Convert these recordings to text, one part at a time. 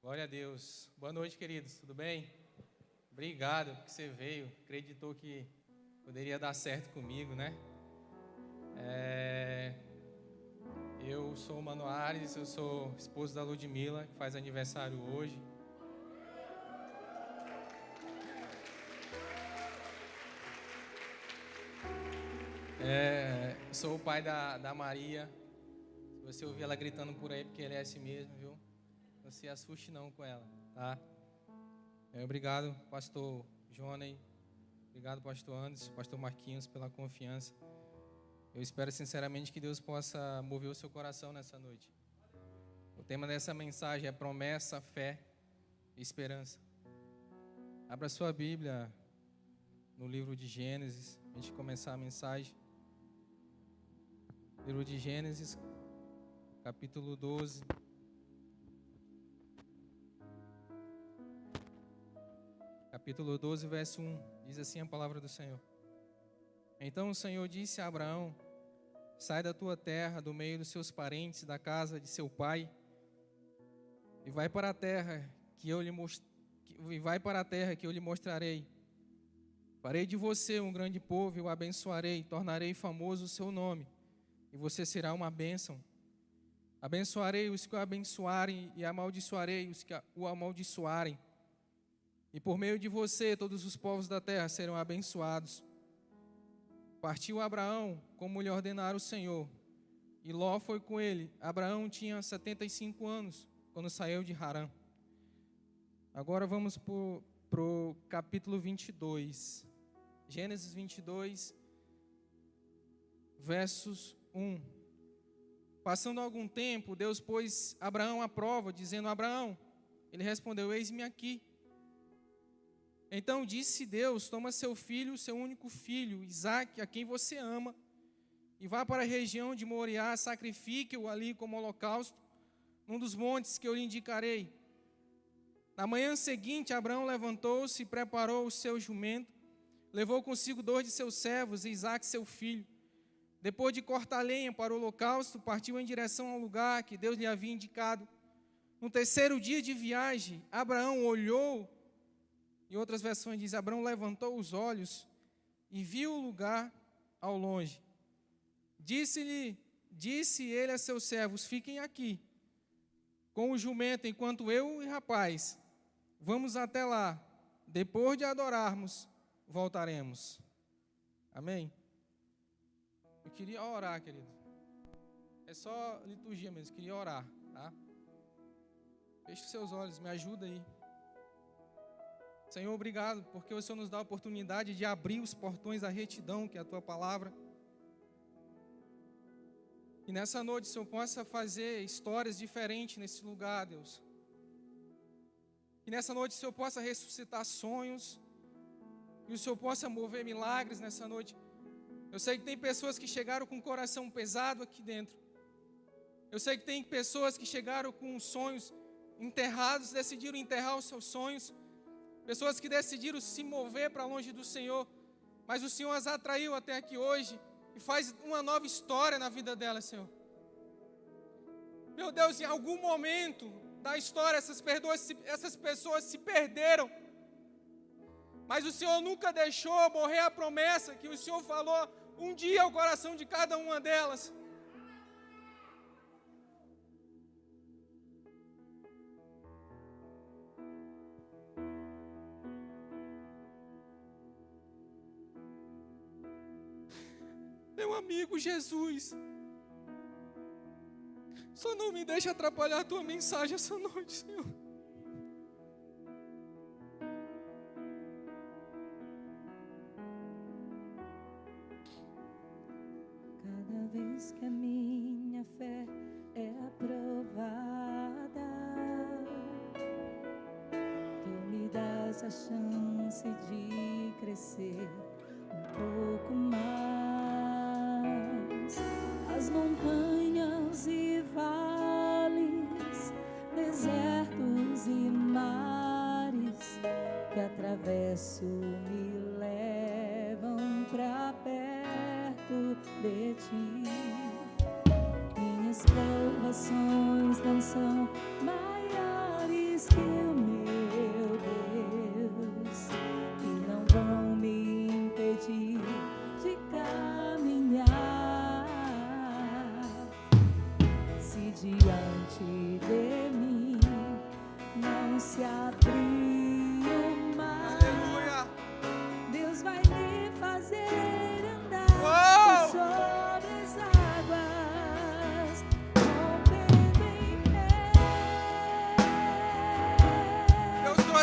Glória a Deus. Boa noite, queridos. Tudo bem? Obrigado porque você veio. Acreditou que poderia dar certo comigo, né? Eu sou o Mano Ares, eu sou esposo da Ludmila, que faz aniversário hoje. Sou o pai da Maria. Se você ouvir ela gritando por aí, porque ele é assim mesmo, viu? Não se assuste não com ela, tá? Obrigado, pastor Johnny. Obrigado, pastor Anderson, pastor Marquinhos, pela confiança. Eu espero sinceramente que Deus possa mover o seu coração nessa noite. O tema dessa mensagem é promessa, fé e esperança. Abra sua Bíblia no livro de Gênesis, antes de começar a mensagem. Livro de Gênesis, capítulo 12. Capítulo 12, verso 1, diz assim a palavra do Senhor. Então o Senhor disse a Abraão: sai da tua terra, do meio dos seus parentes, da casa de seu pai, e vai para a terra que eu lhe mostrarei. Farei de você um grande povo e o abençoarei, tornarei famoso o seu nome, e você será uma bênção. Abençoarei os que o abençoarem e amaldiçoarei os que o amaldiçoarem. E por meio de você todos os povos da terra serão abençoados. Partiu Abraão como lhe ordenara o Senhor, e Ló foi com ele. Abraão tinha 75 anos quando saiu de Harã. Agora vamos para o capítulo 22. Gênesis 22, versos 1. Passando algum tempo, Deus pôs Abraão à prova, dizendo: Abraão, ele respondeu: eis-me aqui. Então disse Deus: toma seu filho, seu único filho, Isaque, a quem você ama, e vá para a região de Moriá, sacrifique-o ali como holocausto, num dos montes que eu lhe indicarei. Na manhã seguinte, Abraão levantou-se e preparou o seu jumento, levou consigo 2 de seus servos e Isaque, seu filho. Depois de cortar lenha para o holocausto, partiu em direção ao lugar que Deus lhe havia indicado. No terceiro dia de viagem, Abraão olhou. Em outras versões diz: Abraão levantou os olhos e viu o lugar ao longe. Disse ele a seus servos: fiquem aqui com o jumento, enquanto eu e o rapaz vamos até lá. Depois de adorarmos, voltaremos. Amém? Eu queria orar, querido. É só liturgia mesmo, eu queria orar, tá? Feche os seus olhos, me ajuda aí. Senhor, obrigado, porque o Senhor nos dá a oportunidade de abrir os portões da retidão, que é a Tua palavra. E nessa noite o Senhor possa fazer histórias diferentes nesse lugar, Deus. E nessa noite o Senhor possa ressuscitar sonhos. E o Senhor possa mover milagres nessa noite. Eu sei que tem pessoas que chegaram com o coração pesado aqui dentro. Eu sei que tem pessoas que chegaram com sonhos enterrados, decidiram enterrar os seus sonhos. Pessoas que decidiram se mover para longe do Senhor, mas o Senhor as atraiu até aqui hoje e faz uma nova história na vida delas, Senhor. Meu Deus, em algum momento da história essas pessoas se perderam, mas o Senhor nunca deixou morrer a promessa que o Senhor falou um dia ao coração de cada uma delas. Meu amigo Jesus, só não me deixe atrapalhar a tua mensagem essa noite, Senhor. Cada vez que a minha fé é aprovada, tu me dás a chance de crescer um pouco mais. As montanhas e vales, desertos e mares que atravesso me levam pra perto de ti. Minhas provações não são maiores que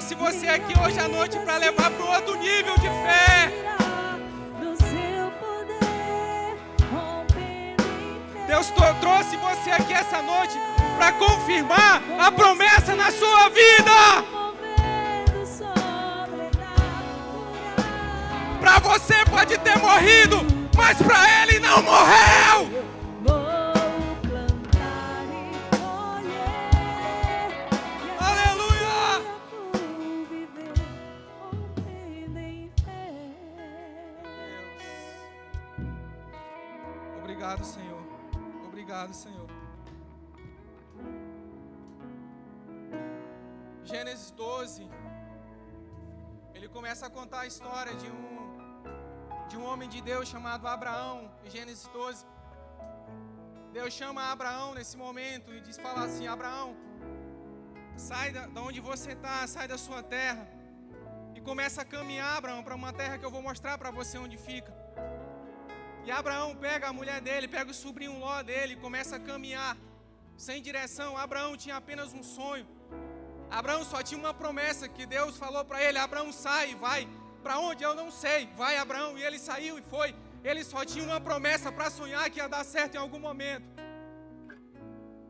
trouxe você aqui hoje à noite para levar para um outro nível de fé. Deus trouxe você aqui essa noite para confirmar a promessa na sua vida. Para você pode ter morrido, mas para Ele não morreu. Obrigado, Senhor. Obrigado, Senhor. Gênesis 12. Ele começa a contar a história de um homem de Deus chamado Abraão. Em Gênesis 12. Deus chama Abraão nesse momento e fala assim: Abraão, sai da onde você está, sai da sua terra e começa a caminhar, Abraão, para uma terra que eu vou mostrar para você onde fica. E Abraão pega a mulher dele, pega o sobrinho Ló dele e começa a caminhar sem direção. Abraão tinha apenas um sonho. Abraão só tinha uma promessa que Deus falou para ele: Abraão, sai, vai. Para onde? Eu não sei. Vai, Abraão. E ele saiu e foi. Ele só tinha uma promessa para sonhar que ia dar certo em algum momento.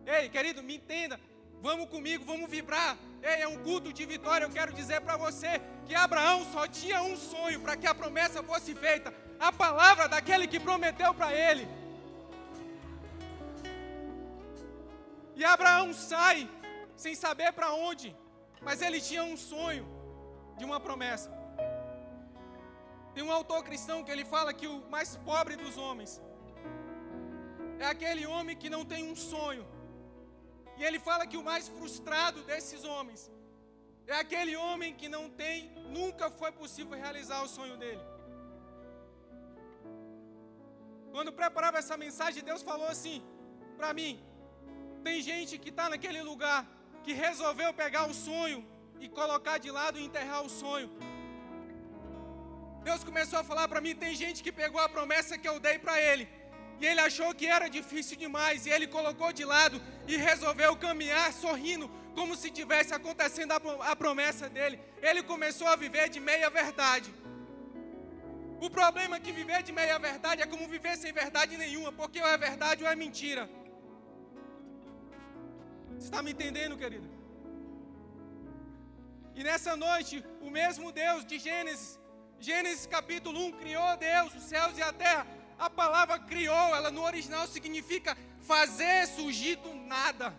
Ei, querido, me entenda. Vamos comigo, vamos vibrar. Ei, é um culto de vitória. Eu quero dizer para você que Abraão só tinha um sonho para que a promessa fosse feita. A palavra daquele que prometeu para ele. E Abraão sai sem saber para onde, mas ele tinha um sonho de uma promessa. Tem um autor cristão que ele fala que o mais pobre dos homens é aquele homem que não tem um sonho. E ele fala que o mais frustrado desses homens é aquele homem que nunca foi possível realizar o sonho dele. Quando preparava essa mensagem, Deus falou assim para mim: tem gente que está naquele lugar que resolveu pegar o sonho e colocar de lado e enterrar o sonho. Deus começou a falar para mim: tem gente que pegou a promessa que eu dei para ele e ele achou que era difícil demais e ele colocou de lado e resolveu caminhar sorrindo como se tivesse acontecendo a promessa dele. Ele começou a viver de meia verdade. O problema é que viver de meia verdade é como viver sem verdade nenhuma, porque ou é verdade ou é mentira. Você está me entendendo, querido? E nessa noite, o mesmo Deus de Gênesis capítulo 1, criou Deus, os céus e a terra. A palavra criou, ela no original significa fazer surgir do nada.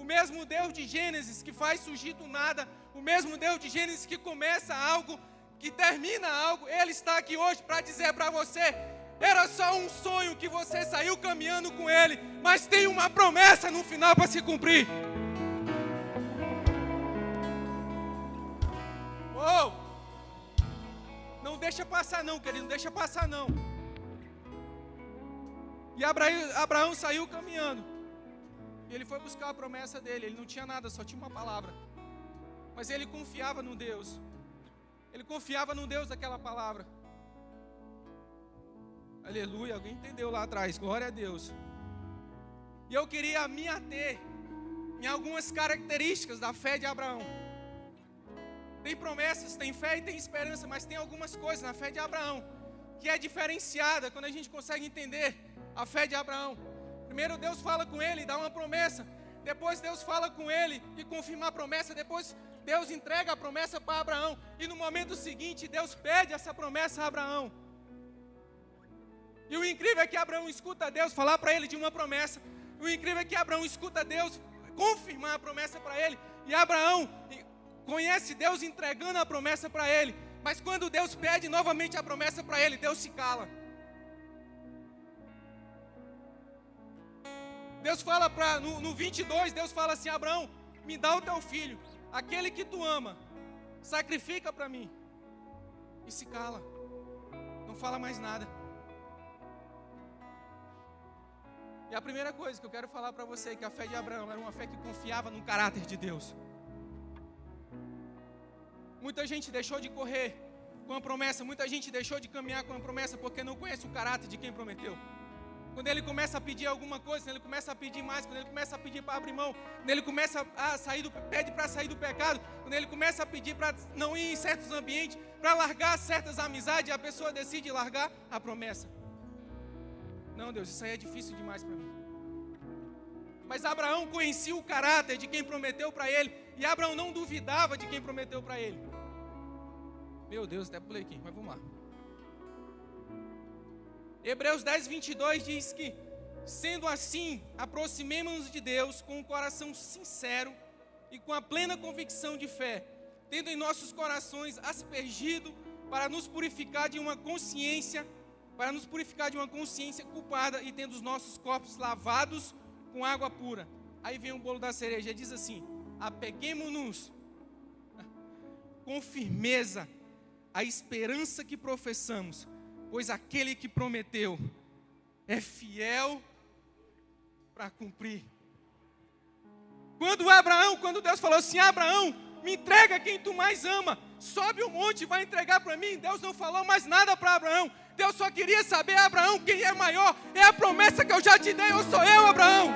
O mesmo Deus de Gênesis que faz surgir do nada, o mesmo Deus de Gênesis que começa algo, que termina algo, Ele está aqui hoje para dizer para você: era só um sonho que você saiu caminhando com Ele, mas tem uma promessa no final para se cumprir. Oh! Não deixa passar não, querido, não deixa passar não. E Abraão saiu caminhando. E ele foi buscar a promessa dele. Ele não tinha nada, só tinha uma palavra. Mas ele confiava no Deus. Ele confiava no Deus daquela palavra. Aleluia, alguém entendeu lá atrás, glória a Deus. E eu queria me ater em algumas características da fé de Abraão. Tem promessas, tem fé e tem esperança, mas tem algumas coisas na fé de Abraão que é diferenciada quando a gente consegue entender a fé de Abraão. Primeiro Deus fala com ele e dá uma promessa. Depois Deus fala com ele e confirma a promessa. Depois Deus entrega a promessa para Abraão. E no momento seguinte Deus pede essa promessa a Abraão. E o incrível é que Abraão escuta Deus falar para ele de uma promessa. O incrível é que Abraão escuta Deus confirmar a promessa para ele. E Abraão conhece Deus entregando a promessa para ele. Mas quando Deus pede novamente a promessa para ele, Deus se cala. Deus fala no 22, Deus fala assim: Abraão, me dá o teu filho, aquele que tu ama, sacrifica para mim. E se cala, não fala mais nada. E a primeira coisa que eu quero falar para você é que a fé de Abraão era uma fé que confiava no caráter de Deus. Muita gente deixou de correr com a promessa, muita gente deixou de caminhar com a promessa porque não conhece o caráter de quem prometeu. Quando ele começa a pedir alguma coisa, quando ele começa a pedir mais, quando ele começa a pedir para abrir mão, quando ele começa a pede para sair do pecado, quando ele começa a pedir para não ir em certos ambientes, para largar certas amizades, a pessoa decide largar a promessa. Não, Deus, isso aí é difícil demais para mim. Mas Abraão conhecia o caráter de quem prometeu para ele, e Abraão não duvidava de quem prometeu para ele. Meu Deus, até pulei aqui, mas vamos lá. Hebreus 10, 22 diz que, sendo assim, aproximemo-nos de Deus com um coração sincero e com a plena convicção de fé, tendo em nossos corações aspergido para nos purificar de uma consciência culpada e tendo os nossos corpos lavados com água pura. Aí vem o bolo da cereja, diz assim: apeguemo-nos com firmeza à esperança que professamos, pois aquele que prometeu é fiel para cumprir. Quando Deus falou assim: Abraão, me entrega quem tu mais ama, sobe o monte e vai entregar para mim. Deus não falou mais nada para Abraão. Deus só queria saber: Abraão, quem é maior? É a promessa que eu já te dei, ou sou eu, Abraão?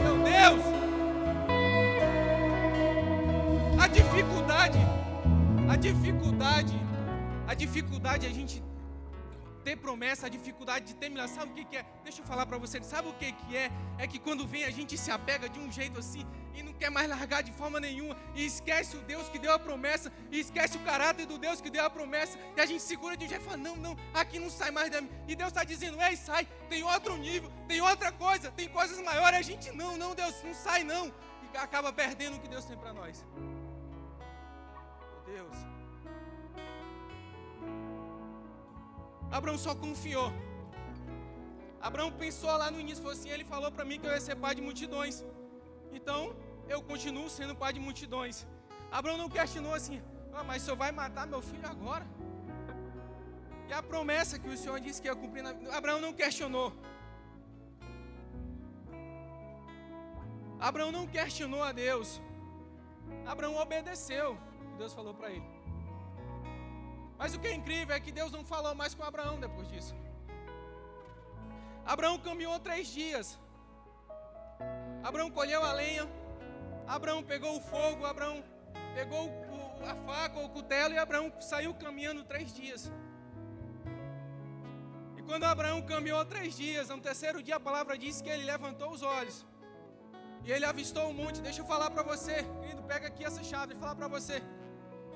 Meu Deus! A dificuldade é a gente ter promessa, a dificuldade de ter milagre. Sabe o que é? Deixa eu falar para você, sabe o que é? É que quando vem a gente se apega de um jeito assim e não quer mais largar de forma nenhuma, e esquece o Deus que deu a promessa, e esquece o caráter do Deus que deu a promessa, e a gente segura de um jeito e fala: não, aqui não sai mais da mim. E Deus está dizendo: ei, sai, tem outro nível, tem outra coisa, tem coisas maiores. A gente não, Deus, não sai não, e acaba perdendo o que Deus tem para nós. Meu Deus. Abraão só confiou. Abraão pensou lá no início, falou assim: ele falou para mim que eu ia ser pai de multidões, então eu continuo sendo pai de multidões. Abraão não questionou assim: mas o Senhor vai matar meu filho agora? E a promessa que o Senhor disse que ia cumprir Abraão não questionou. Abraão não questionou a Deus. Abraão obedeceu o que Deus falou para ele. Mas o que é incrível é que Deus não falou mais com Abraão depois disso. Abraão caminhou 3 dias. Abraão colheu a lenha. Abraão pegou o fogo. Abraão pegou a faca ou o cutelo. E Abraão saiu caminhando 3 dias. E quando Abraão caminhou 3 dias, no 3º dia a palavra diz que ele levantou os olhos. E ele avistou o monte. Deixa eu falar para você, querido, pega aqui essa chave e falar para você.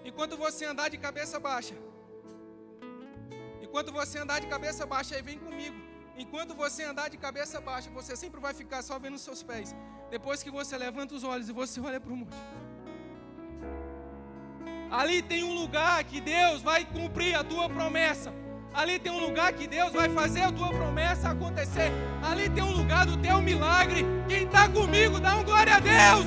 Enquanto você andar de cabeça baixa, aí vem comigo. Enquanto você andar de cabeça baixa, você sempre vai ficar só vendo os seus pés. Depois que você levanta os olhos e você olha para o monte, ali tem um lugar que Deus vai cumprir a tua promessa. Ali tem um lugar que Deus vai fazer a tua promessa acontecer. Ali tem um lugar do teu milagre. Quem está comigo, dá um glória a Deus.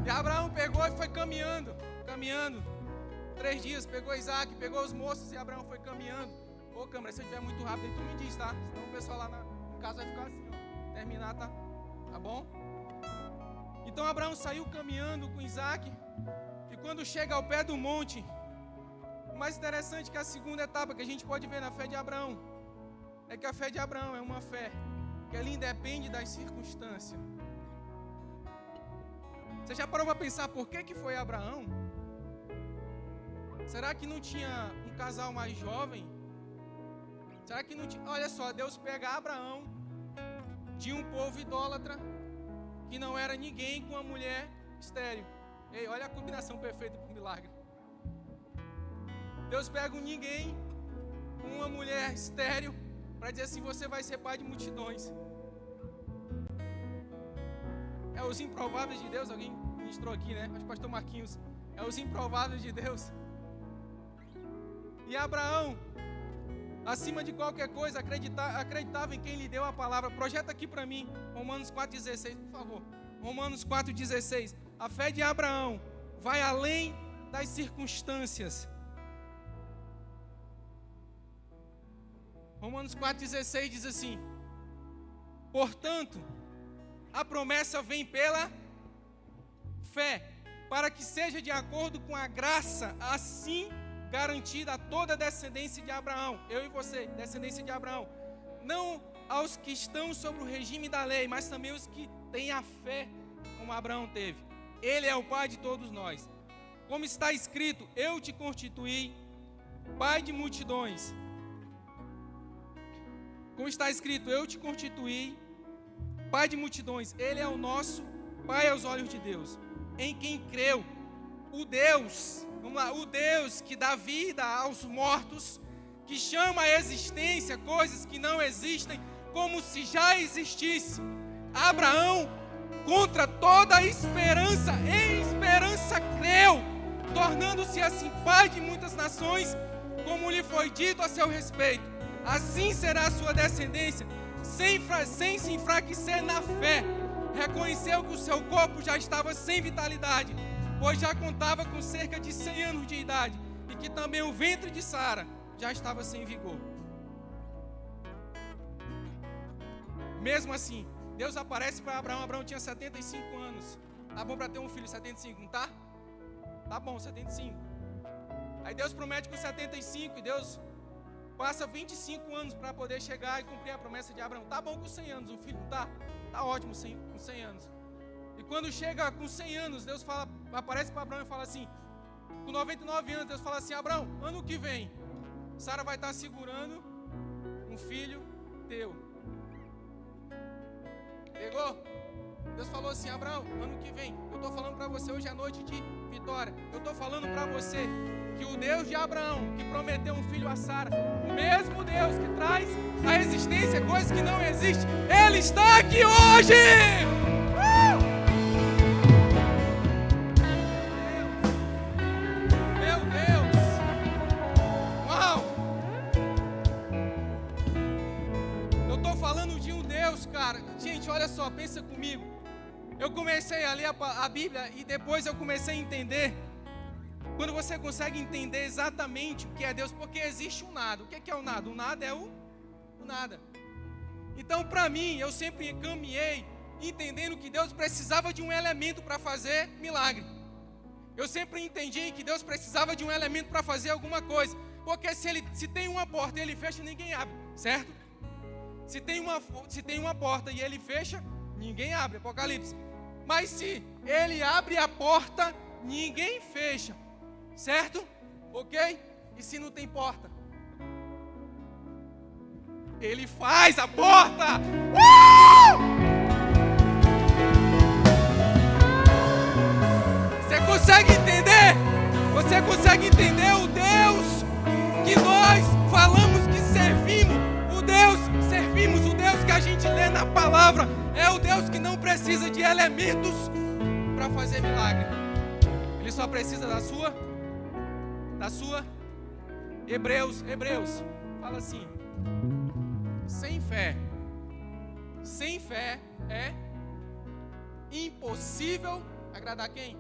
E Abraão pegou e foi caminhando. 3 dias, pegou Isaac, pegou os moços e Abraão foi caminhando. Ô câmera, se eu estiver muito rápido, tu me diz, tá? Senão o pessoal lá no caso vai ficar assim, ó. Terminar, tá bom? Então Abraão saiu caminhando com Isaac. E quando chega ao pé do monte, o mais interessante que a segunda etapa que a gente pode ver na fé de Abraão é que a fé de Abraão é uma fé que ela independe das circunstâncias. Você já parou para pensar por que foi Abraão? Será que não tinha um casal mais jovem? Será que não tinha? Olha só, Deus pega Abraão de um povo idólatra que não era ninguém com uma mulher estéril. Ei, olha a combinação perfeita para o milagre. Deus pega um ninguém com uma mulher estéril para dizer assim: você vai ser pai de multidões. É os improváveis de Deus. Alguém ministrou aqui, né? Acho que o pastor Marquinhos. É os improváveis de Deus. E Abraão, acima de qualquer coisa, acreditava em quem lhe deu a palavra. Projeta aqui para mim, Romanos 4,16, por favor. Romanos 4,16. A fé de Abraão vai além das circunstâncias. Romanos 4,16 diz assim: portanto, A promessa vem pela fé, para que seja de acordo com a graça, assim garantida a toda a descendência de Abraão. Eu e você, descendência de Abraão. Não aos que estão sob o regime da lei, mas também os que têm a fé, como Abraão teve. Ele é o pai de todos nós. Como está escrito, eu te constituí pai de multidões. Como está escrito, eu te constituí pai de multidões. Ele é o nosso pai aos olhos de Deus, em quem creu. O Deus, vamos lá, o Deus que dá vida aos mortos, que chama à existência coisas que não existem, como se já existisse. Abraão, contra toda esperança, em esperança creu, tornando-se assim pai de muitas nações, como lhe foi dito a seu respeito. Assim será a sua descendência, sem se enfraquecer na fé. Reconheceu que o seu corpo já estava sem vitalidade, pois já contava com cerca de 100 anos de idade, e que também o ventre de Sara já estava sem vigor. Mesmo assim, Deus aparece para Abraão. Abraão tinha 75 anos. Tá bom para ter um filho, 75, não tá? Tá bom, 75. Aí Deus promete com 75 e Deus passa 25 anos para poder chegar e cumprir a promessa de Abraão. Tá bom com 100 anos o filho, não tá? Tá ótimo com 100 anos. E quando chega com 100 anos, Deus aparece para Abraão e fala assim, com 99 anos, Deus fala assim, Abraão, ano que vem, Sara vai estar segurando um filho teu. Pegou? Deus falou assim, Abraão, ano que vem, eu estou falando para você, hoje é noite de vitória, eu estou falando para você que o Deus de Abraão, que prometeu um filho a Sara, o mesmo Deus que traz à existência coisas que não existem, Ele está aqui hoje! Meu Deus! Uau! Eu estou falando de um Deus, cara. Gente, olha só, pensa comigo. Eu comecei a ler a Bíblia e depois eu comecei a entender. Quando você consegue entender exatamente o que é Deus, porque existe um nada. O que é o nada? O nada é o nada. Então, para mim, eu sempre caminhei entendendo que Deus precisava de um elemento para fazer milagre. Eu sempre entendi que Deus precisava de um elemento para fazer alguma coisa. Porque se tem uma porta e Ele fecha, ninguém abre, certo? Se tem uma porta e Ele fecha, ninguém abre, Apocalipse. Mas se Ele abre a porta, ninguém fecha, certo? Ok? E se não tem porta? Ele faz a porta! Você consegue entender? Você consegue entender o Deus que nós falamos que servimos? O Deus que a gente lê na palavra é o Deus que não precisa de elementos para fazer milagre. Ele só precisa da sua Hebreus fala assim: sem fé é impossível agradar quem?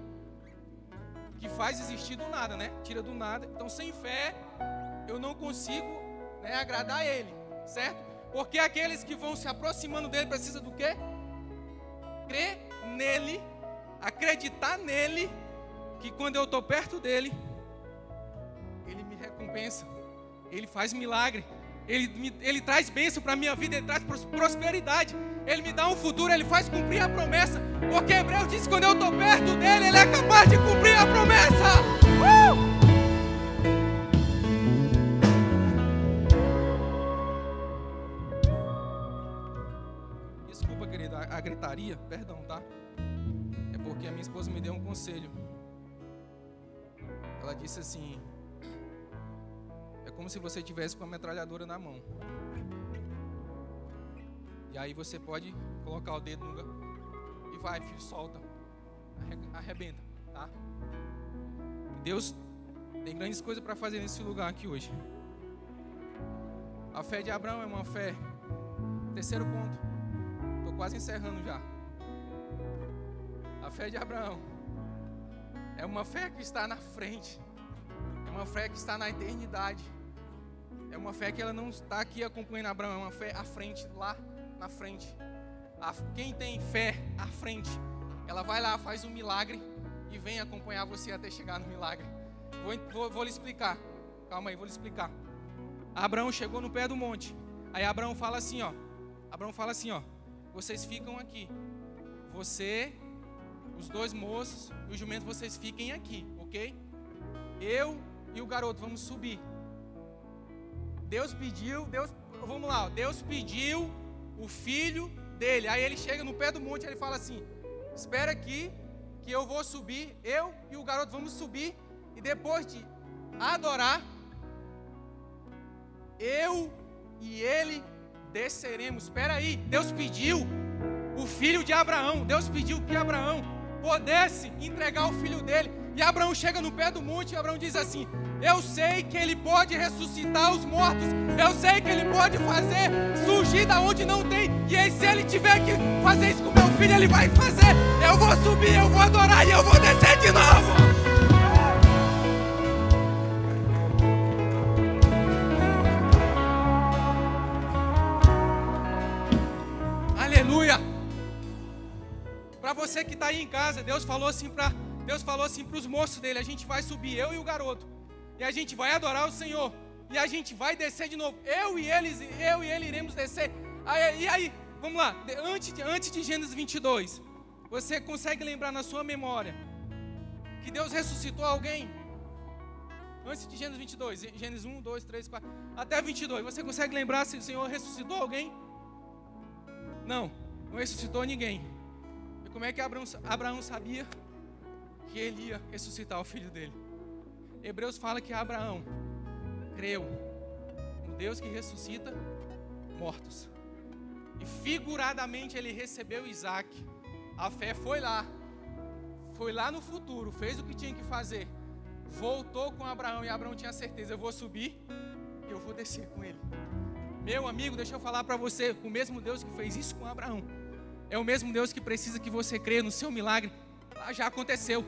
Que faz existir do nada, né? Tira do nada. Então, sem fé eu não consigo, né, agradar Ele, certo? Porque aqueles que vão se aproximando dele precisam do quê? Crer nele, acreditar nele, que quando eu estou perto dele, Ele me recompensa, Ele faz milagre, Ele traz bênção para a minha vida, Ele traz prosperidade, Ele me dá um futuro, Ele faz cumprir a promessa, porque Hebreus diz que quando eu estou perto dele, Ele é capaz de cumprir a promessa. Desculpa, querida, a gritaria, perdão, tá? É porque a minha esposa me deu um conselho. Ela disse assim: é como se você tivesse com a metralhadora na mão. E aí você pode colocar o dedo no lugar e vai, filho, solta, arrebenta, tá? Deus tem grandes coisas para fazer nesse lugar aqui hoje. A fé de Abraão é uma fé. Terceiro ponto, estou quase encerrando já. A fé de Abraão é uma fé que está na frente, é uma fé que está na eternidade, é uma fé que ela não está aqui acompanhando Abraão, é uma fé à frente, lá na frente. quem tem fé à frente, ela vai lá, faz um milagre e vem acompanhar você até chegar no milagre. Vou lhe explicar. Calma aí, vou lhe explicar. Abraão chegou no pé do monte. Aí Abraão fala assim, ó. Vocês ficam aqui. Você, os 2 moços e o jumento, vocês fiquem aqui, ok? Eu e o garoto vamos subir. Deus pediu o filho dele. Aí ele chega no pé do monte e ele fala assim: espera aqui que eu vou subir, eu e o garoto vamos subir, e depois de adorar, eu e ele desceremos. Espera aí, Deus pediu o filho de Abraão, Deus pediu que Abraão pudesse entregar o filho dele. E Abraão chega no pé do monte e Abraão diz assim: eu sei que ele pode ressuscitar os mortos, eu sei que ele pode fazer surgir da onde não tem, e aí, se ele tiver que fazer isso com meu filho, ele vai fazer. Eu vou subir, eu vou adorar e eu vou descer de novo. Aleluia. Para você que está aí em casa, Deus falou assim para os moços dele: a gente vai subir, eu e o garoto, e a gente vai adorar o Senhor, e a gente vai descer de novo. Eu e ele iremos descer. E aí, vamos lá, antes de Gênesis 22, você consegue lembrar na sua memória que Deus ressuscitou alguém? Antes de Gênesis 22, Gênesis 1, 2, 3, 4, até 22, você consegue lembrar se o Senhor ressuscitou alguém? Não ressuscitou ninguém. E como é que Abraão sabia que ele ia ressuscitar o filho dele? Hebreus fala que Abraão creu no Deus que ressuscita mortos. E figuradamente ele recebeu Isaac. A fé foi lá no futuro, fez o que tinha que fazer, voltou com Abraão, e Abraão tinha certeza: eu vou subir e eu vou descer com ele. Meu amigo, deixa eu falar para você, o mesmo Deus que fez isso com Abraão é o mesmo Deus que precisa que você creia no seu milagre. Lá já aconteceu.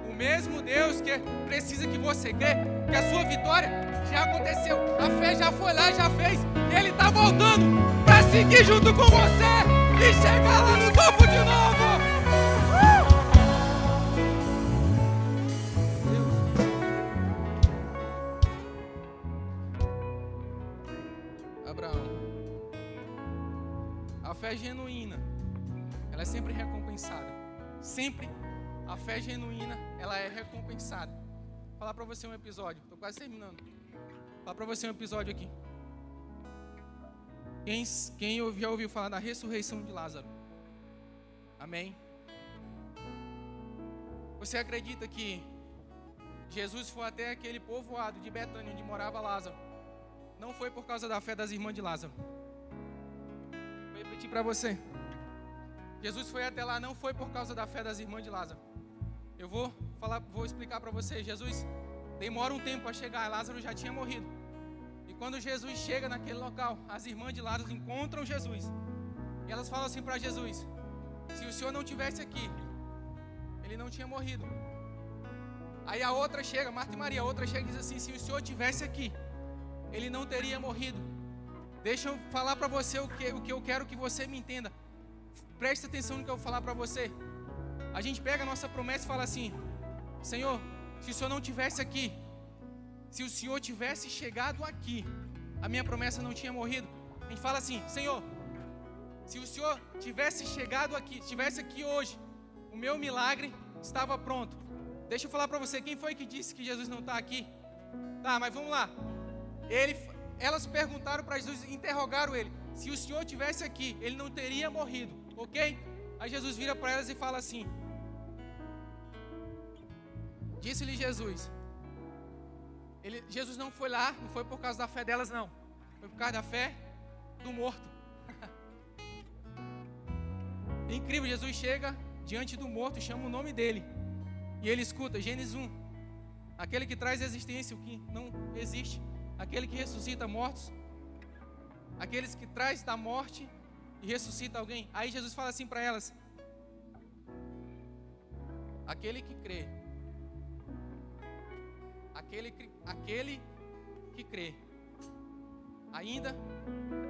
O mesmo Deus que precisa que você creia que a sua vitória já aconteceu. A fé já foi lá, já fez. E Ele está voltando para seguir junto com você e chegar lá no topo de novo. Abraão. A fé genuína, ela é sempre recompensada. Sempre. A fé genuína, ela é recompensada. Vou falar para você um episódio. Estou quase terminando. Vou falar para você um episódio aqui. Quem já ouviu falar da ressurreição de Lázaro? Amém? Você acredita que Jesus foi até aquele povoado de Betânia, onde morava Lázaro? Não foi por causa da fé das irmãs de Lázaro. Vou repetir para você. Jesus foi até lá, não foi por causa da fé das irmãs de Lázaro. Eu vou explicar para você. Jesus demora um tempo a chegar, Lázaro já tinha morrido. E quando Jesus chega naquele local, as irmãs de Lázaro encontram Jesus. E elas falam assim para Jesus: se o Senhor não estivesse aqui, ele não tinha morrido. Aí a outra chega, Marta e Maria, a outra chega e diz assim: se o Senhor estivesse aqui, ele não teria morrido. Deixa eu falar para você o que eu quero que você me entenda. Preste atenção no que eu vou falar para você. A gente pega a nossa promessa e fala assim: Senhor, se o Senhor não estivesse aqui, se o Senhor tivesse chegado aqui, a minha promessa não tinha morrido. A gente fala assim: Senhor, se o Senhor tivesse chegado aqui, estivesse aqui hoje, o meu milagre estava pronto. Deixa eu falar para você, quem foi que disse que Jesus não está aqui? Tá, mas vamos lá. Elas perguntaram para Jesus, interrogaram ele: se o Senhor tivesse aqui, ele não teria morrido, ok? Aí Jesus vira para elas e fala assim: disse-lhe Jesus. Jesus não foi lá, não foi por causa da fé delas, não. Foi por causa da fé do morto. É incrível, Jesus chega diante do morto, chama o nome dele. E ele escuta, Gênesis 1. Aquele que traz existência, o que não existe. Aquele que ressuscita mortos. Aqueles que traz da morte e ressuscita alguém. Aí Jesus fala assim para elas: aquele que crê. Aquele que crê. Ainda,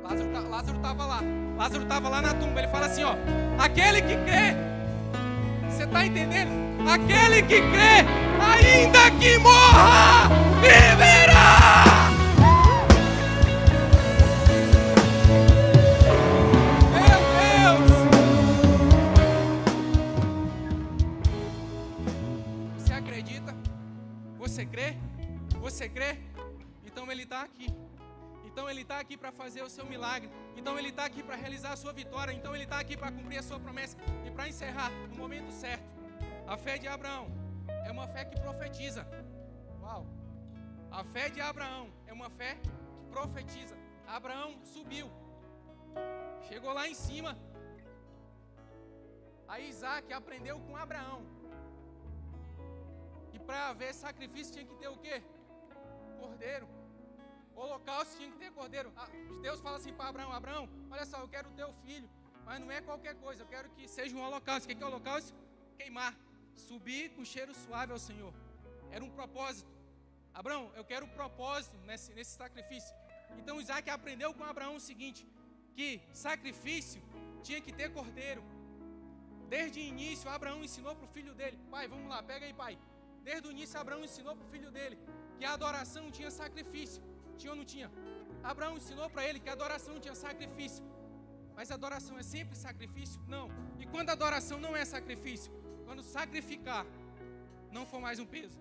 Lázaro estava lá. Lázaro estava lá na tumba. Ele fala assim, ó: aquele que crê, você está entendendo? Aquele que crê, ainda que morra, viverá. Meu Deus! Você acredita? Você crê? Você crê? Então Ele está aqui. Então Ele está aqui para fazer o seu milagre. Então Ele está aqui para realizar a sua vitória. Então Ele está aqui para cumprir a sua promessa. E para encerrar, no momento certo, a fé de Abraão é uma fé que profetiza. Uau! A fé de Abraão é uma fé que profetiza. Abraão subiu, chegou lá em cima. Aí Isaac aprendeu com Abraão que para haver sacrifício tinha que ter o quê? Cordeiro. Holocausto tinha que ter cordeiro. Deus fala assim para Abraão: Abraão, olha só, eu quero o teu filho, mas não é qualquer coisa, eu quero que seja um holocausto. O que é holocausto? Queimar, subir com cheiro suave ao Senhor. Era um propósito. Abraão, eu quero o propósito nesse sacrifício. Então Isaac aprendeu com Abraão o seguinte: que sacrifício tinha que ter cordeiro. Desde o início, Abraão ensinou para o filho dele. Pai, vamos lá, pega aí, pai. Desde o início, Abraão ensinou para o filho dele que a adoração tinha sacrifício. Tinha ou não tinha? Abraão ensinou para ele que a adoração tinha sacrifício. Mas a adoração é sempre sacrifício? Não. E quando a adoração não é sacrifício? Quando sacrificar não for mais um peso.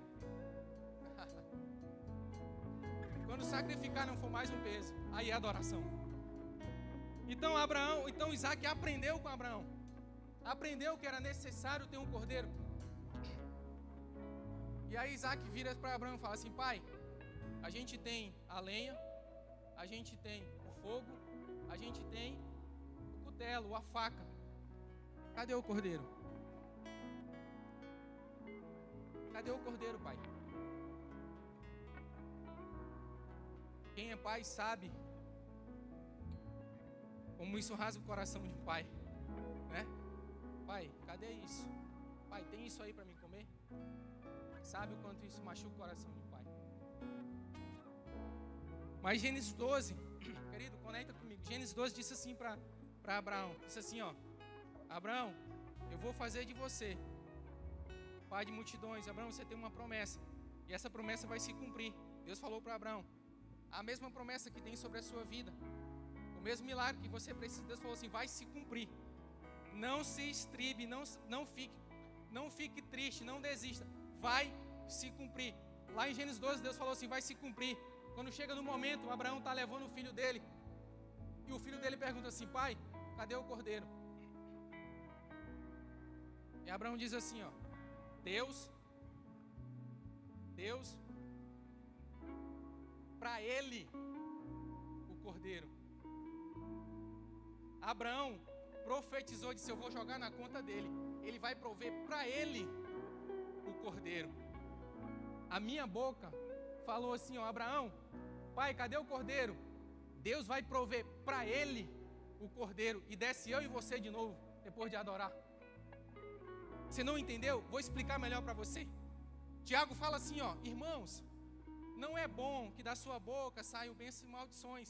Quando sacrificar não for mais um peso, aí é adoração. Então Isaac aprendeu com Abraão. Aprendeu que era necessário ter um cordeiro. E aí Isaac vira para Abraão e fala assim: pai, a gente tem a lenha, a gente tem o fogo, a gente tem o cutelo, a faca. Cadê o cordeiro? Cadê o cordeiro, pai? Quem é pai sabe como isso rasga o coração de um pai, né? Pai, cadê isso? Pai, tem isso aí para mim comer? Sabe o quanto isso machuca o coração de um pai? Mas Gênesis 12, querido, conecta comigo. Gênesis 12 disse assim para Abraão, disse assim, ó: Abraão, eu vou fazer de você pai de multidões. Abraão, você tem uma promessa, e essa promessa vai se cumprir. Deus falou para Abraão a mesma promessa que tem sobre a sua vida, o mesmo milagre que você precisa. Deus falou assim: vai se cumprir. Não se estribe, não fique triste, não desista, vai se cumprir. Lá em Gênesis 12 Deus falou assim: vai se cumprir. Quando chega no momento, Abraão está levando o filho dele, e o filho dele pergunta assim: pai, cadê o cordeiro? E Abraão diz assim, ó: Deus, para ele o cordeiro. Abraão profetizou, disse: eu vou jogar na conta dele, ele vai prover para ele o cordeiro. A minha boca falou assim, ó: Abraão, pai, cadê o cordeiro? Deus vai prover para ele o cordeiro, e desce eu e você de novo, depois de adorar. Você não entendeu? Vou explicar melhor para você. Tiago fala assim, ó: irmãos, não é bom que da sua boca saiam bênçãos e maldições.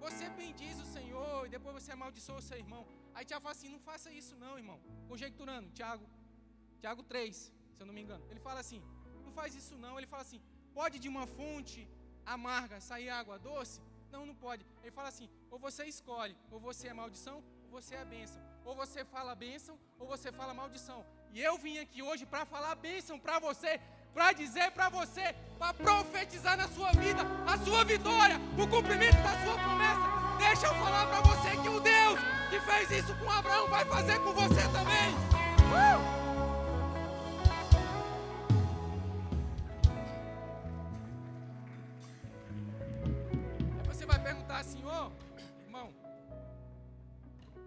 Você bendiz o Senhor e depois você amaldiçoa o seu irmão. Aí Tiago fala assim: não faça isso não, irmão. Conjecturando, Tiago 3, se eu não me engano. Ele fala assim: não faz isso não. Ele fala assim: pode de uma fonte amarga sair água doce? Não, não pode. Ele fala assim: ou você escolhe, ou você é maldição, ou você é bênção. Ou você fala bênção, ou você fala maldição. E eu vim aqui hoje para falar bênção para você, para dizer para você, para profetizar na sua vida a sua vitória, o cumprimento da sua promessa. Deixa eu falar para você que o Deus que fez isso com Abraão vai fazer com você também. Aí você vai perguntar assim: ô, irmão,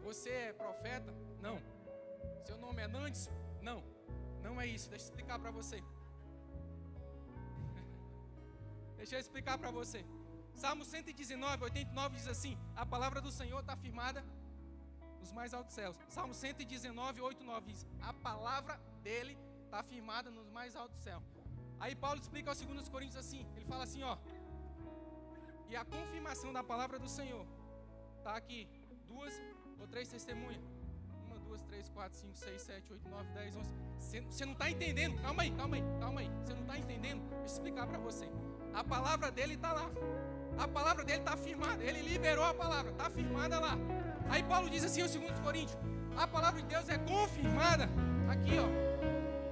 você é profeta? Não. Seu nome é Nantes? Não, não é isso. Deixa eu explicar para você. Deixa eu explicar para você. Salmo 119, 89 diz assim: a palavra do Senhor está firmada nos mais altos céus. Salmo 119, 8, 9 diz: a palavra dele está firmada nos mais altos céus. Aí Paulo explica aos 2 Coríntios assim, ele fala assim, ó: E a confirmação da palavra do Senhor está aqui. 2 ou 3 testemunhas. 1, 2, 3, 4, 5, 6, 7, 8, 9, 10, 11. Você não está entendendo. Calma aí. Você não está entendendo? Deixa eu explicar para você. A palavra dele está lá. A palavra dele está firmada. Ele liberou a palavra. Está firmada lá. Aí Paulo diz assim, em 2 Coríntios. A palavra de Deus é confirmada. Aqui, ó.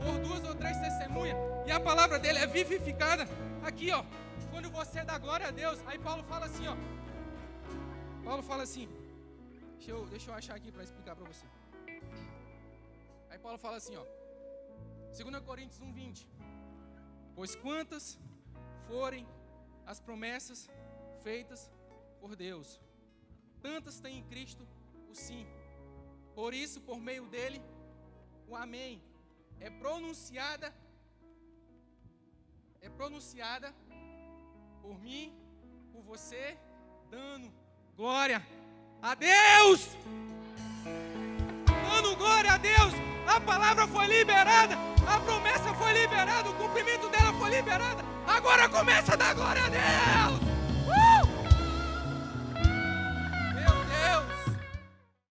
Por 2 ou 3 testemunhas. E a palavra dele é vivificada. Aqui, ó. Quando você dá glória a Deus. Aí Paulo fala assim, ó. Paulo fala assim. Deixa eu achar aqui para explicar para você. Aí Paulo fala assim, ó. 2 Coríntios 1:20. Pois quantas forem as promessas feitas por Deus, tantas tem em Cristo o sim. Por isso, por meio dele, o amém é pronunciada por mim, por você, dando glória a Deus. Dando glória a Deus. A palavra foi liberada, a promessa foi liberada, o cumprimento dela foi liberada. Agora começa a dar glória a Deus.